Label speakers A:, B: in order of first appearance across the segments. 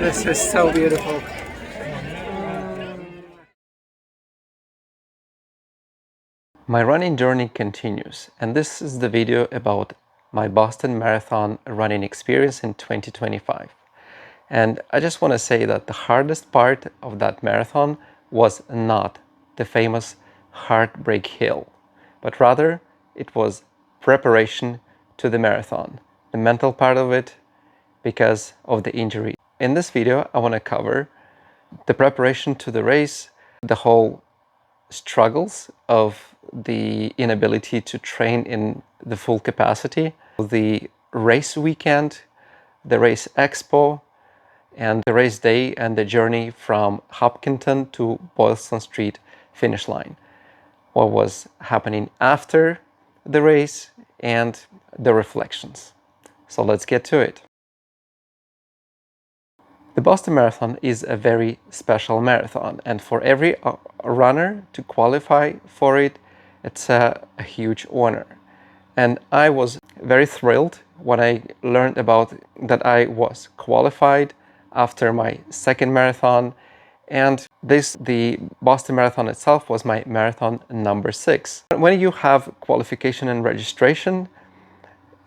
A: This is so beautiful. My running journey continues, and this is the video about my Boston Marathon running experience in 2025. And I just want to say that the hardest part of that marathon was not the famous Heartbreak Hill, but rather it was preparation to the marathon, the mental part of it, because of the injury. In this video, I want to cover the preparation to the race, the whole struggles of the inability to train in the full capacity, the race weekend, the race expo, and the race day and the journey from Hopkington to Boylston Street finish line. What was happening after the race and the reflections. So let's get to it. The Boston Marathon is a very special marathon, and for every runner to qualify for it, it's a huge honor. And I was very thrilled when I learned about that I was qualified after my second marathon, and the Boston Marathon itself was my marathon number 6. When you have qualification and registration,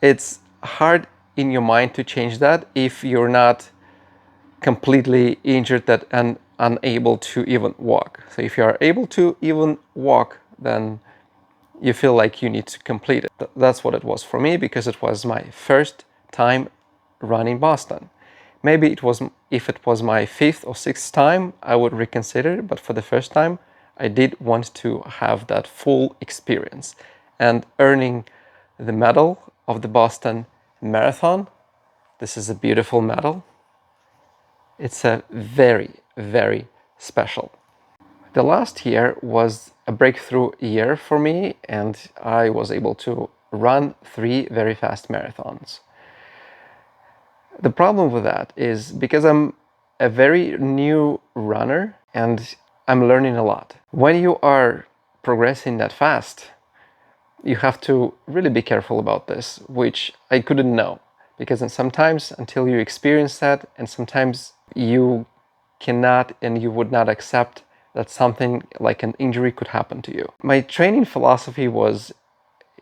A: it's hard in your mind to change that if you're not completely injured that and unable to even walk. So if you are able to even walk, then you feel like you need to complete it. That's what it was for me, because it was my first time running Boston. Maybe if it was my 5th or 6th time, I would reconsider, but for the first time, I did want to have that full experience. And earning the medal of the Boston Marathon, this is a beautiful medal. It's a very, very special. The last year was a breakthrough year for me, and I was able to run 3 very fast marathons. The problem with that is because I'm a very new runner and I'm learning a lot. When you are progressing that fast, you have to really be careful about this, which I couldn't know, because sometimes until you experience that, and sometimes you cannot and you would not accept that something like an injury could happen to you. My training philosophy was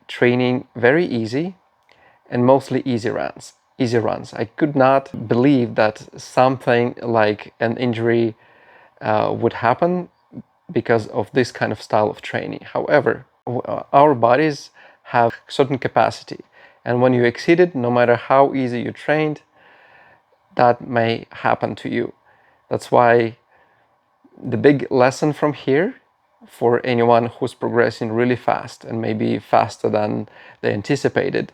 A: training very easy and mostly easy runs. I could not believe that something like an injury would happen because of this kind of style of training. However, our bodies have certain capacity, and when you exceed it, no matter how easy you trained, that may happen to you. That's why the big lesson from here for anyone who's progressing really fast and maybe faster than they anticipated,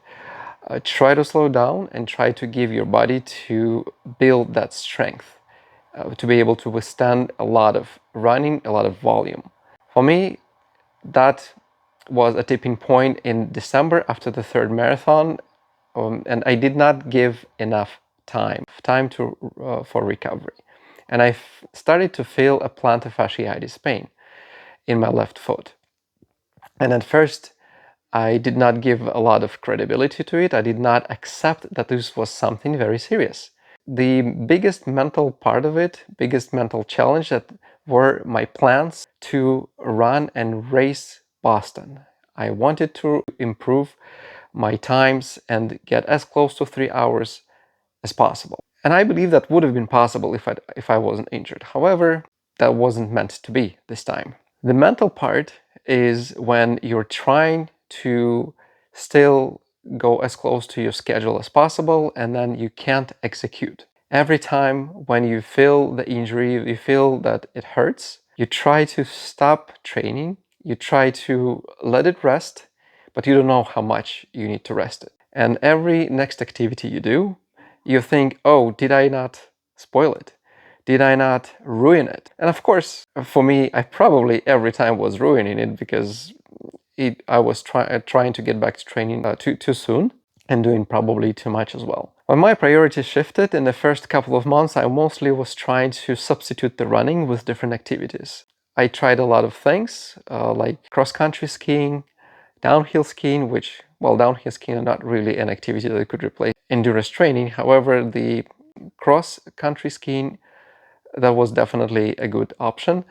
A: try to slow down and try to give your body to build that strength, to be able to withstand a lot of running, a lot of volume. For me, that was a tipping point in December after the 3rd marathon, and I did not give enough time for recovery. And I started to feel a plantar fasciitis pain in my left foot. And at first, I did not give a lot of credibility to it. I did not accept that this was something very serious. The biggest mental part of it, biggest mental challenge, that were my plans to run and race Boston. I wanted to improve my times and get as close to 3 hours as possible. And I believe that would have been possible if I wasn't injured. However, that wasn't meant to be this time. The mental part is when you're trying to still go as close to your schedule as possible, and then you can't execute. Every time when you feel the injury, you feel that it hurts, you try to stop training, you try to let it rest, but you don't know how much you need to rest it. And every next activity you do, you think, oh, did I not spoil it? Did I not ruin it? And of course, for me, I probably every time was ruining it, because I was trying to get back to training too soon and doing probably too much as well. When my priorities shifted in the first couple of months, I mostly was trying to substitute the running with different activities. I tried a lot of things like cross-country skiing, downhill skiing, which, well, downhill skiing is not really an activity that could replace endurance training. However, the cross-country skiing, that was definitely a good option,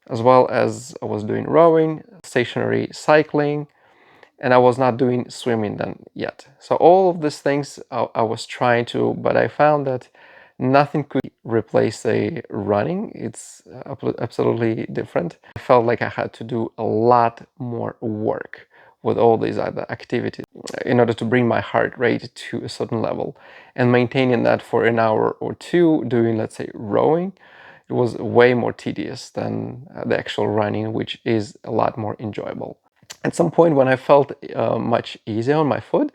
A: as well as I was doing rowing, stationary cycling, and I was not doing swimming then yet. So all of these things I was trying to, but I found that nothing could replace the running. It's absolutely different. I felt like I had to do a lot more work with all these other activities in order to bring my heart rate to a certain level, and maintaining that for an hour or two doing, let's say, rowing, it was way more tedious than the actual running, which is a lot more enjoyable. At some point, when I felt much easier on my foot,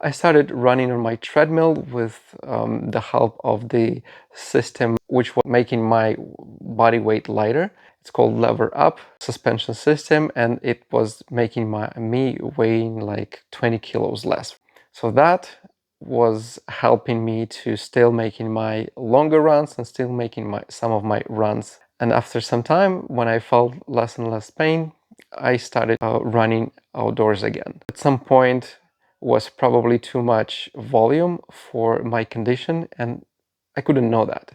A: I started running on my treadmill with the help of the system which was making my body weight lighter. It's called Lever Up suspension system, and it was making me weighing like 20 kilos less. So that was helping me to still making my longer runs and still making some of my runs. And after some time, when I felt less and less pain, I started running outdoors again. At some point was probably too much volume for my condition, and I couldn't know that.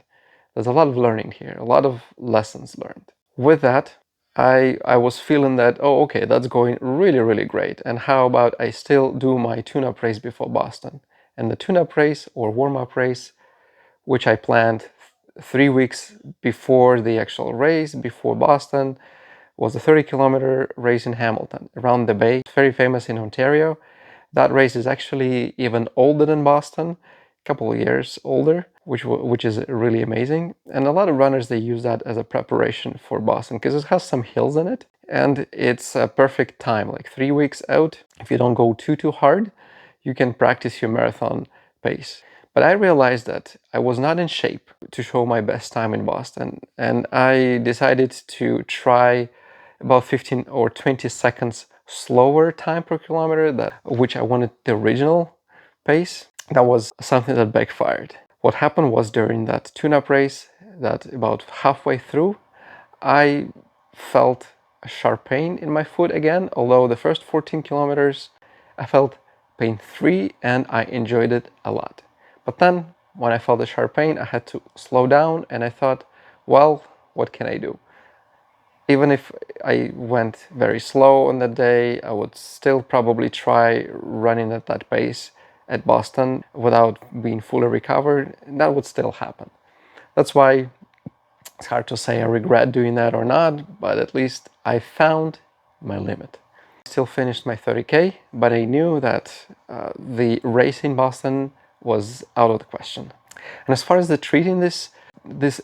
A: There's a lot of learning here, a lot of lessons learned. With that, I was feeling that, oh, okay, that's going really, really great. And how about I still do my tune-up race before Boston? And the tune-up race or warm-up race, which I planned 3 weeks before the actual race, before Boston, was a 30-kilometer race in Hamilton, around the bay. It's very famous in Ontario. That race is actually even older than Boston, a couple of years older, which is really amazing. And a lot of runners, they use that as a preparation for Boston because it has some hills in it. And it's a perfect time, like 3 weeks out. If you don't go too hard, you can practice your marathon pace. But I realized that I was not in shape to show my best time in Boston. And I decided to try about 15 or 20 seconds slower time per kilometer, which I wanted the original pace. That was something that backfired. What happened was, during that tune-up race, that about halfway through, I felt a sharp pain in my foot again, although the first 14 kilometers I felt pain-free and I enjoyed it a lot. But then when I felt the sharp pain, I had to slow down, and I thought, well, what can I do? Even if I went very slow on that day, I would still probably try running at that pace at Boston without being fully recovered. That would still happen. That's why it's hard to say I regret doing that or not, but at least I found my limit. I still finished my 30K, but I knew that the race in Boston was out of the question. And as far as treating this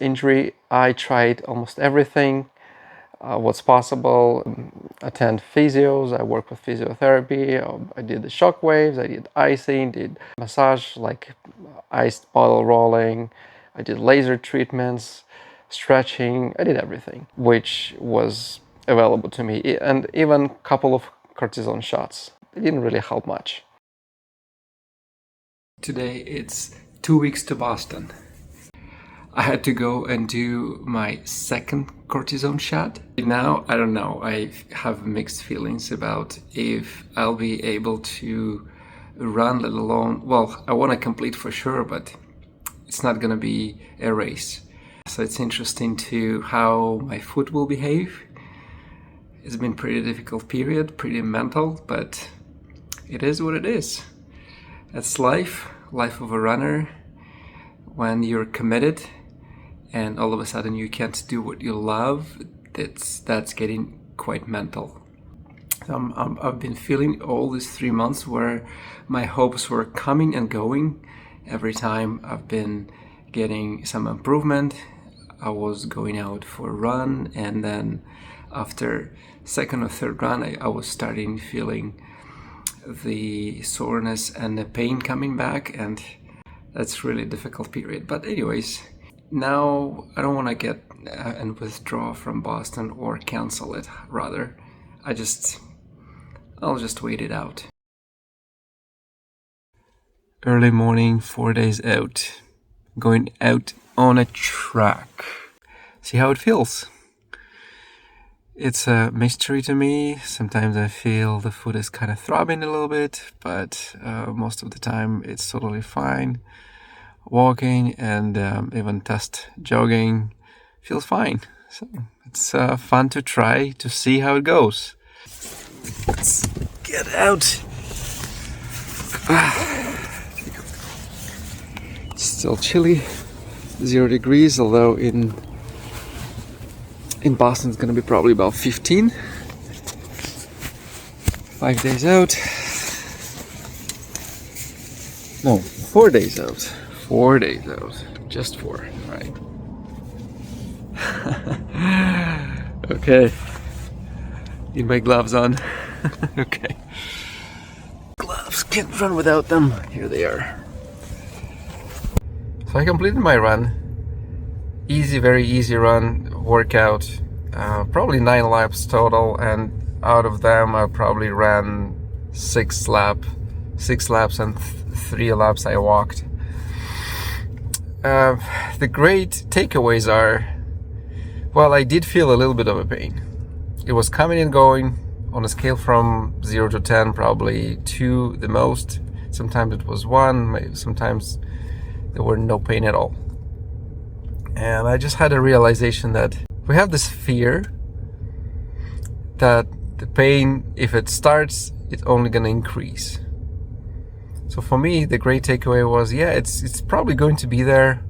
A: injury, I tried almost everything. What's possible, attend physios, I work with physiotherapy, I did the shock waves, I did icing, did massage, like iced bottle rolling, I did laser treatments, stretching, I did everything which was available to me, and even a couple of cortisone shots. It didn't really help much. Today it's 2 weeks to Boston. I had to go and do my second cortisone shot. Now, I don't know, I have mixed feelings about if I'll be able to run, let alone, well, I want to complete for sure, but it's not gonna be a race. So it's interesting to how my foot will behave. It's been a pretty difficult period, pretty mental, but it is what it is. That's life of a runner. When you're committed and all of a sudden you can't do what you love, that's getting quite mental. I've been feeling all these 3 months where my hopes were coming and going. Every time I've been getting some improvement, I was going out for a run, and then after second or third run, I was starting feeling the soreness and the pain coming back, and that's really a difficult period. But anyways, now I don't want to get and withdraw from Boston or cancel it. Rather, I'll just wait it out. Early morning, 4 days out, going out on a track. See how it feels. It's a mystery to me. Sometimes I feel the foot is kind of throbbing a little bit, but most of the time it's totally fine. walking and even test jogging. Feels fine. So it's fun to try to see how it goes. Let's get out. It's still chilly, 0 degrees, although in Boston it's gonna be probably about 15. 5 days out. No, 4 days out. 4 days out. Just 4, right? Okay. Need my gloves on. Okay. Gloves, can't run without them. Here they are. So I completed my run. Easy, very easy run, workout. Probably 9 laps total, and out of them I probably ran 6 laps and 3 laps I walked. The great takeaways are, well, I did feel a little bit of a pain. It was coming and going on a scale from 0 to 10, probably 2 the most. Sometimes it was 1, sometimes there were no pain at all. And I just had a realization that we have this fear that the pain, if it starts, it's only gonna increase. So for me, the great takeaway was, yeah, it's probably going to be there.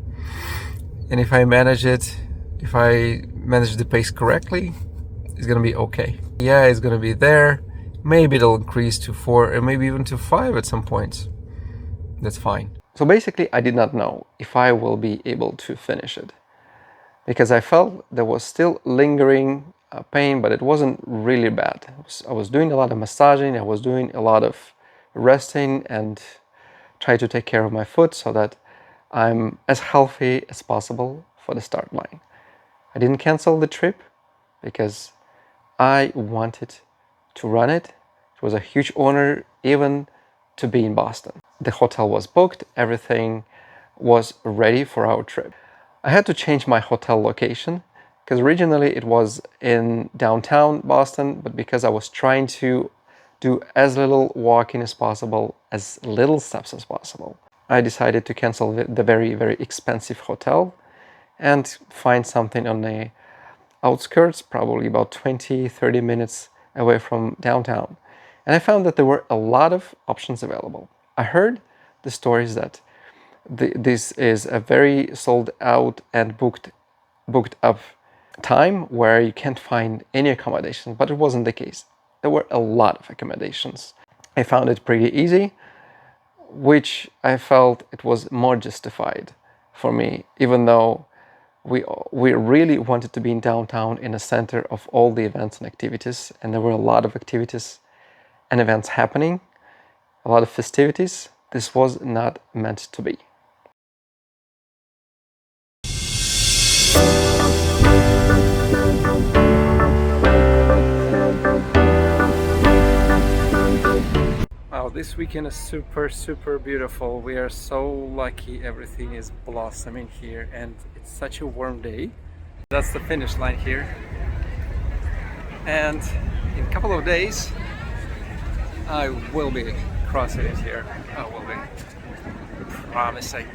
A: And if I manage it, if I manage the pace correctly, it's gonna be okay. Yeah, it's gonna be there. Maybe it'll increase to 4 and maybe even to 5 at some points. That's fine. So basically, I did not know if I will be able to finish it, because I felt there was still lingering pain, but it wasn't really bad. I was doing a lot of massaging, I was doing a lot of resting and try to take care of my foot so that I'm as healthy as possible for the start line. I didn't cancel the trip because I wanted to run it. It was a huge honor even to be in Boston. The hotel was booked, everything was ready for our trip. I had to change my hotel location because originally it was in downtown Boston, but because I was trying to do as little walking as possible, as little steps as possible, I decided to cancel the very, very expensive hotel and find something on the outskirts, probably about 20-30 minutes away from downtown. And I found that there were a lot of options available. I heard the stories that this is a very sold out and booked up time where you can't find any accommodation, but it wasn't the case. There were a lot of accommodations. I found it pretty easy, which I felt it was more justified for me, even though we really wanted to be in downtown, in the center of all the events and activities, and there were a lot of activities and events happening, a lot of festivities. This was not meant to be. Wow, this weekend is super beautiful. We are so lucky, everything is blossoming here and it's such a warm day. That's the finish line here. And in a couple of days, I will be crossing it here. I will be promising.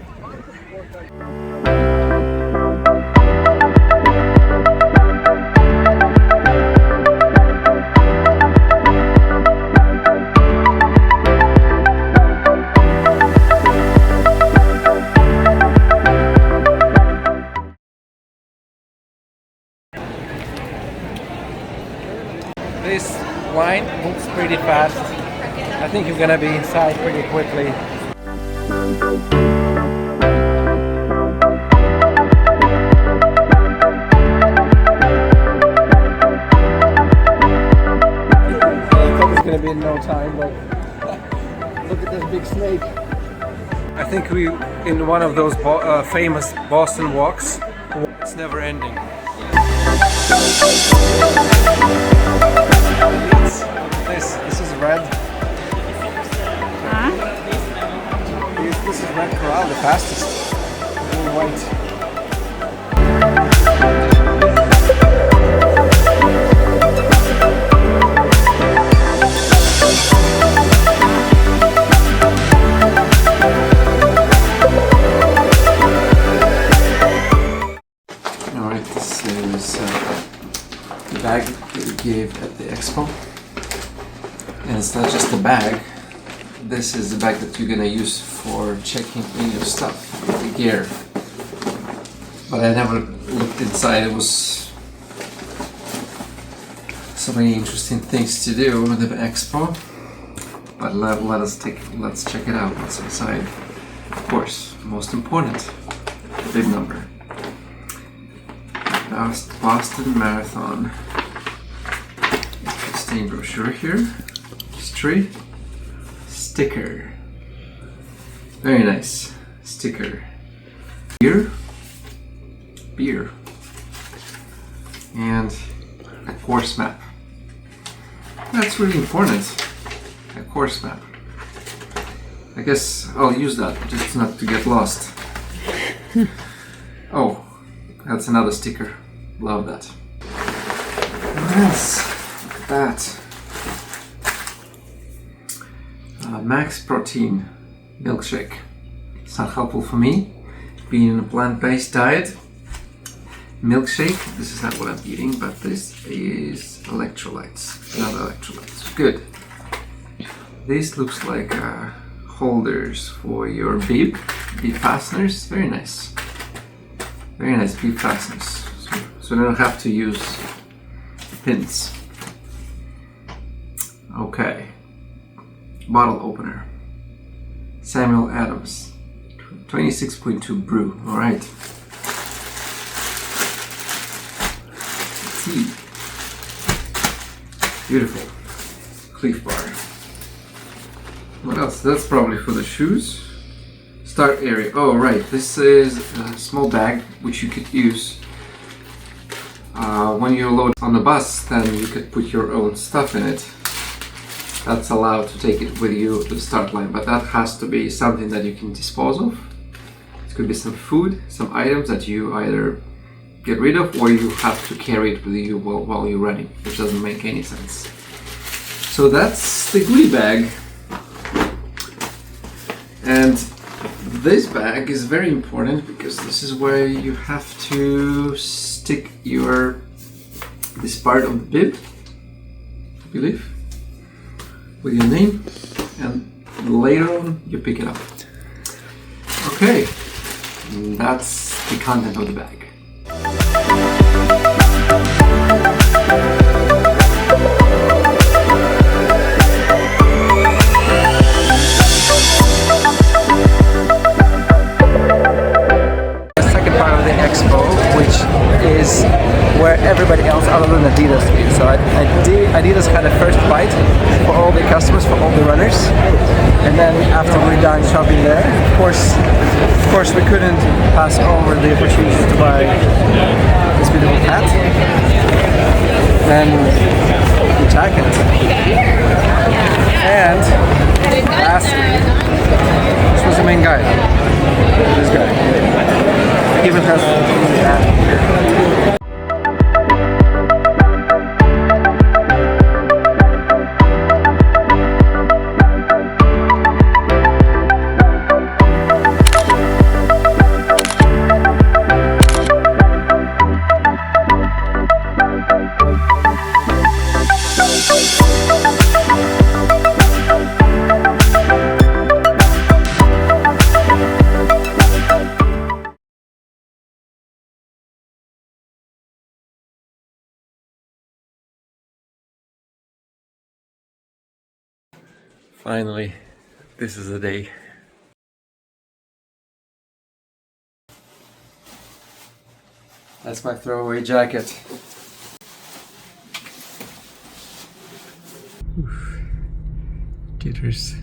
A: This line moves pretty fast. I think you're gonna be inside pretty quickly. I thought it's gonna be in no time, but look at this big snake. I think we in one of those famous Boston walks. It's never ending. This is red.
B: Huh?
A: This is red corral, the fastest. Blue white. bag that we gave at the Expo. And it's not just a bag. This is the bag that you're gonna use for checking in your stuff, the gear. But I never looked inside. It was so many interesting things to do with the Expo. But let's check it out. What's inside? Of course, most important, the big number. Boston Marathon. Interesting brochure here. History. Sticker. Very nice. Sticker. Beer. And a course map. That's really important. A course map. I guess I'll use that just not to get lost. Oh, that's another sticker. Love that. What else? Look at that. Max protein milkshake. It's not helpful for me, being in a plant-based diet. Milkshake, this is not what I'm eating, but this is electrolytes. Not electrolytes. Good. This looks like holders for your bib fasteners. Very nice. Very nice bib fasteners. So you don't have to use pins. Okay. Bottle opener. Samuel Adams. 26.2 brew. Alright. Tea. Beautiful. Cliff bar. What else? That's probably for the shoes. Start area. Oh, right. This is a small bag which you could use when you load on the bus. Then you could put your own stuff in it. That's allowed to take it with you to the start line, but that has to be something that you can dispose of. It could be some food, some items that you either get rid of or you have to carry it with you while you're running, which doesn't make any sense. So that's the Goodie Bag. And this bag is very important because this is where you have to stick this part of the bib, I believe, with your name, and later on you pick it up. Okay, that's the content of the bag. Expo, which is where everybody else other than Adidas is. So Adidas had a first bite for all the customers, for all the runners, and then after we're done shopping there, of course we couldn't pass over the opportunity to buy this beautiful hat and the jacket. And lastly, this was the main guy. This guy. Even has the hat here. Finally, this is the day. That's my throwaway jacket. Oof. Jitters.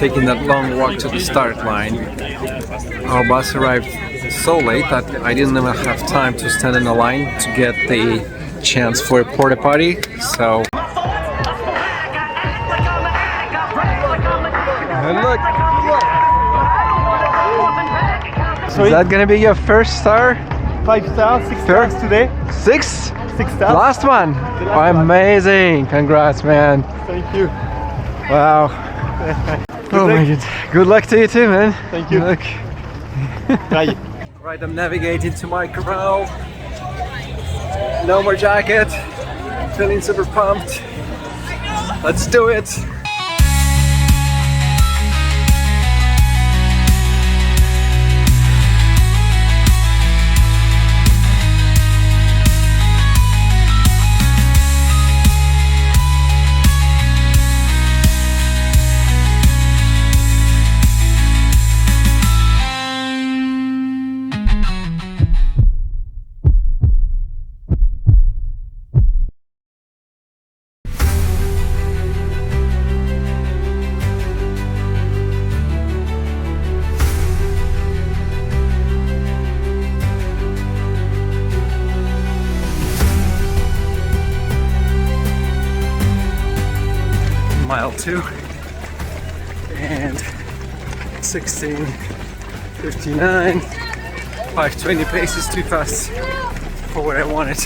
A: taking that long walk to the start line. Our bus arrived so late that I didn't even have time to stand in the line to get the chance for a porta potty. So look. So is that gonna be your first star?
B: 5 stars, 6 stars today.
A: 6?
B: 6 stars.
A: Last one. Amazing. Congrats, man.
B: Thank you.
A: Wow. Oh my god. Good luck to you too, man.
B: Thank you.
A: Good luck.
B: Bye.
A: Right, I'm navigating to my corral. No more jacket. Feeling super pumped. Let's do it. Mile 2 and 16:59. 5:20 pace is too fast for what I wanted.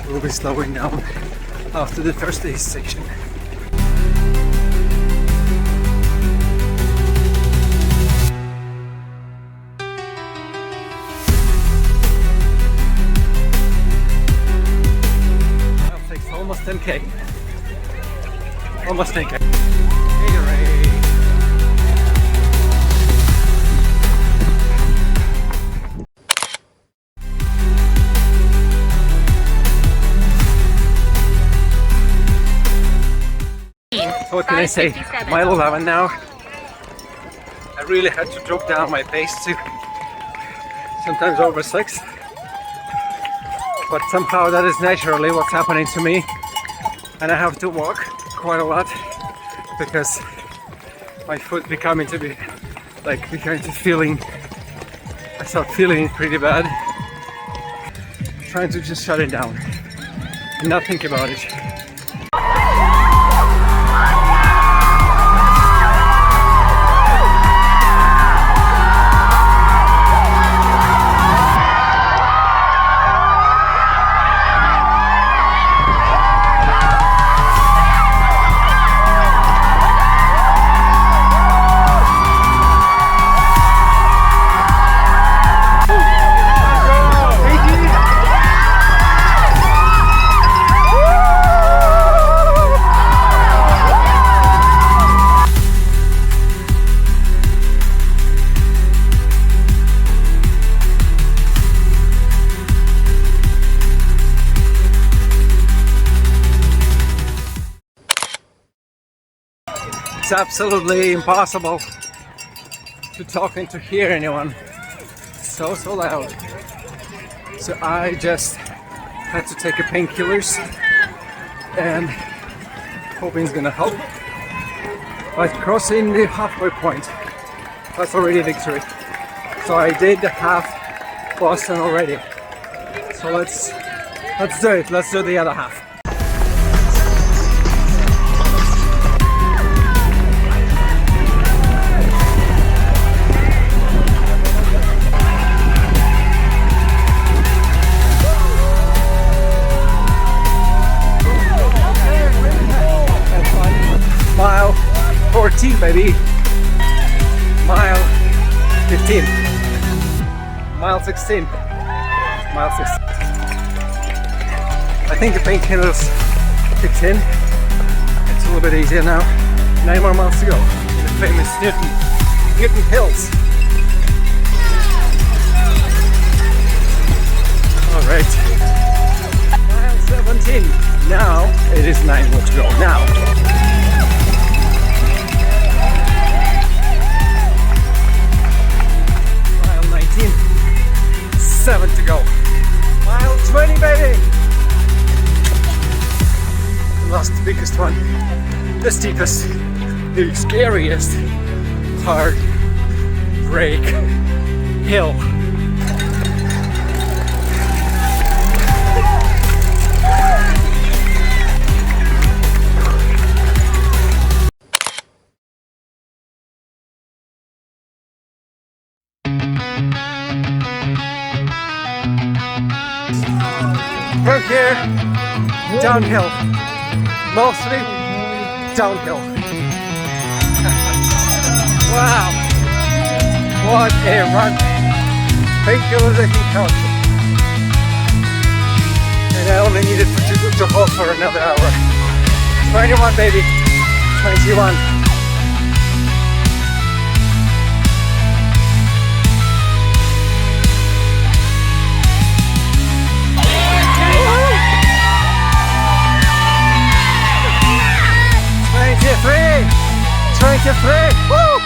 A: We'll be slowing down after the first aid section. That takes almost 10k. Almost think it. So what can I say? Mile 11 now. I really had to drop down my pace to sometimes over 6. But somehow that is naturally what's happening to me. And I have to walk quite a lot because my foot becoming to be like beginning to feeling, I start feeling pretty bad. Trying to just shut it down and not think about it. It's absolutely impossible to talk and to hear anyone. So loud. So I just had to take a painkillers and hoping it's gonna help. But crossing the halfway point, that's already a victory. So I did the half Boston already. So let's do it. Let's do the other half. Mile 14, baby. Mile 15. Mile 16. Mile 16. I think the painkillers kicked in. It's a little bit easier now. 9 more miles to go. The famous Newton Hills. Alright. Mile 17. Now it is 9 more to go. Now. Mile 19. 7 to go. Mile 20, baby! The last biggest one. The steepest. the scariest hard break hill. From here, downhill, mostly downhill. Wow, what a run! Painkillers I can count. And I only needed to hold for another hour. 21 baby, 21. Three. Woo!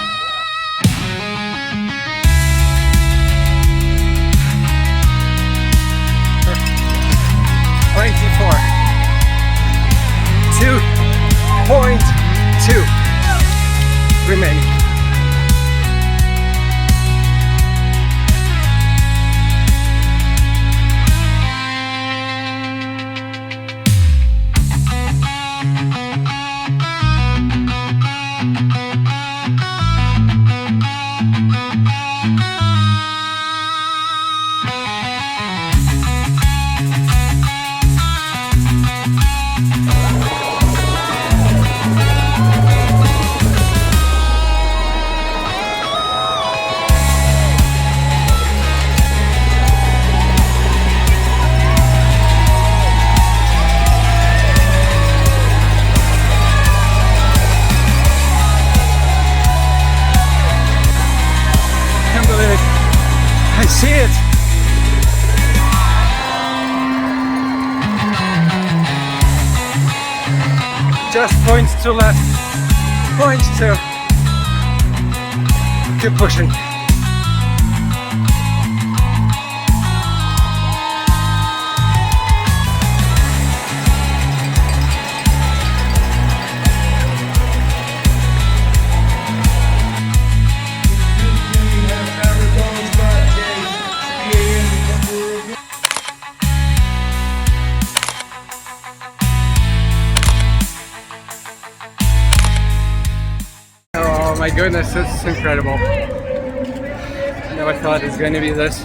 A: $24. 2.2 remaining. I see it. Just 0.2 left. 0.2. Keep pushing. Oh my goodness, it's incredible. Never thought it's going to be this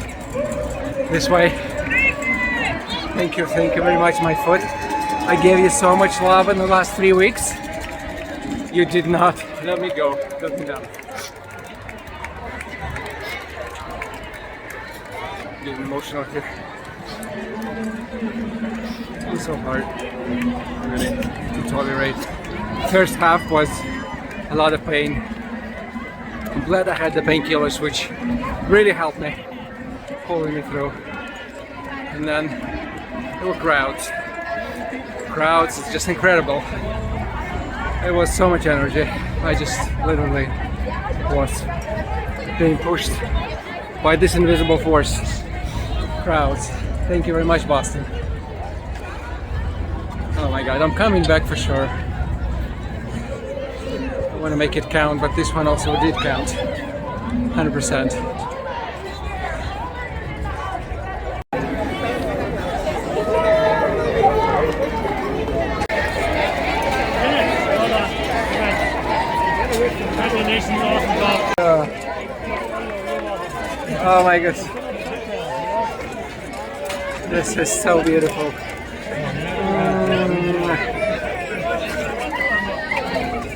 A: way. Thank you very much, my foot. I gave you so much love in the last 3 weeks. You did not let me go. Let me down. Getting emotional here. It's so hard, really, to tolerate. First half was a lot of pain. I'm glad I had the painkillers, which really helped me, pulling me through. And then there were crowds. Crowds is just incredible. It was so much energy. I just literally was being pushed by this invisible force. Crowds. Thank you very much, Boston. Oh my God, I'm coming back for sure. I want to make it count, but this one also did count. 100%. Oh my goodness. This is so beautiful.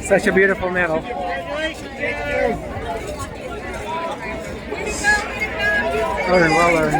A: Such a beautiful medal. Well earned.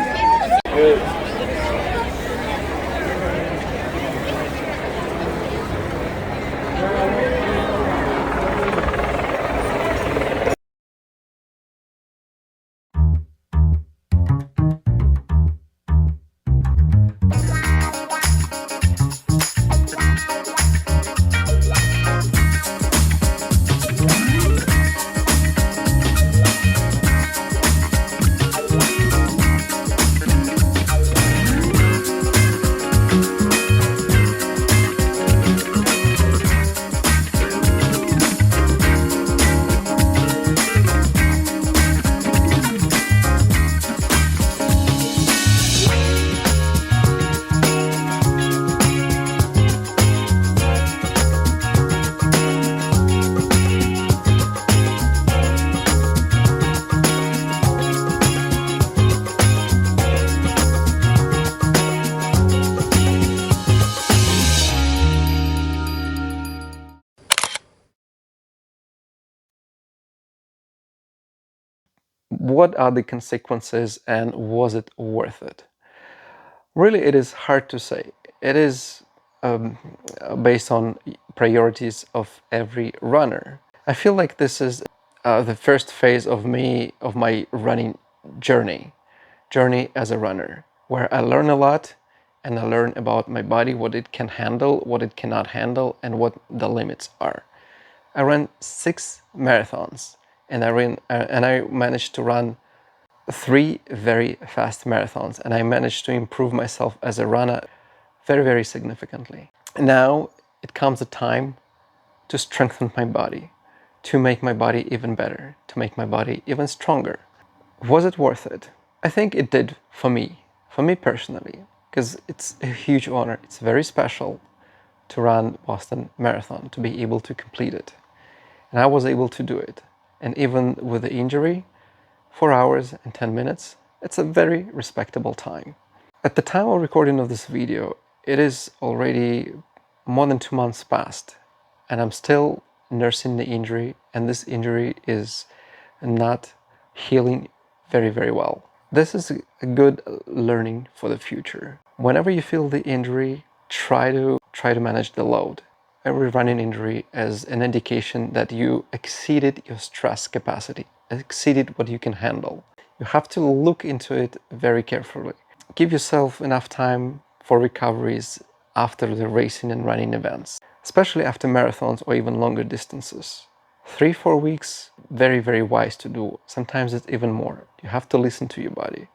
A: What are the consequences and was it worth it? Really, it is hard to say. It is based on priorities of every runner. I feel like this is the first phase of my running journey as a runner, where I learn a lot and I learn about my body, what it can handle, what it cannot handle, and what the limits are. I ran 6 marathons and I managed to run 3 very fast marathons, and I managed to improve myself as a runner very, very significantly. Now it comes a time to strengthen my body, to make my body even better, to make my body even stronger. Was it worth it? I think it did for me personally, because it's a huge honor. It's very special to run Boston Marathon, to be able to complete it. And I was able to do it. And even with the injury, 4 hours and 10 minutes, it's a very respectable time. At the time of recording of this video, it is already more than 2 months past, and I'm still nursing the injury, and this injury is not healing very, very well. This is a good learning for the future. Whenever you feel the injury, try to manage the load. Every running injury is an indication that you exceeded your stress capacity, exceeded what you can handle. You have to look into it very carefully. Give yourself enough time for recoveries after the racing and running events, especially after marathons or even longer distances. 3-4 weeks, very, very wise to do. Sometimes it's even more. You have to listen to your body.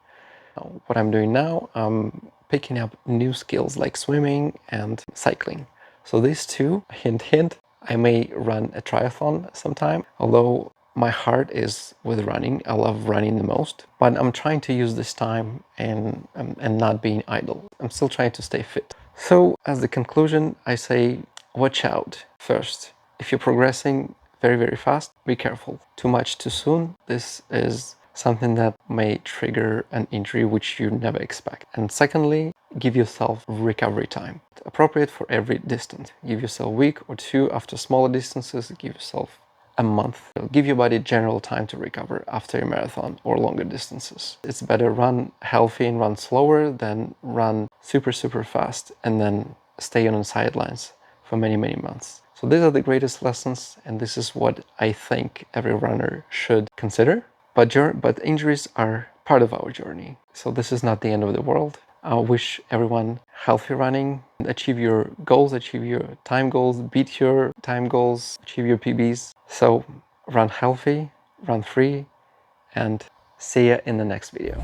A: What I'm doing now, I'm picking up new skills like swimming and cycling. So these two, hint, hint, I may run a triathlon sometime, although my heart is with running. I love running the most, but I'm trying to use this time and not being idle. I'm still trying to stay fit. So as the conclusion, I say, watch out. First, if you're progressing very, very fast, be careful. Too much too soon, this is something that may trigger an injury which you never expect. And secondly, give yourself recovery time, appropriate for every distance. Give yourself a week or 2 after smaller distances, give yourself a month. Give your body general time to recover after a marathon or longer distances. It's better run healthy and run slower than run super, super fast and then stay on the sidelines for many, many months. So these are the greatest lessons, and this is what I think every runner should consider. But injuries are part of our journey. So this is not the end of the world. I wish everyone healthy running, achieve your goals, achieve your time goals, beat your time goals, achieve your PBs. So run healthy, run free, and see ya in the next video.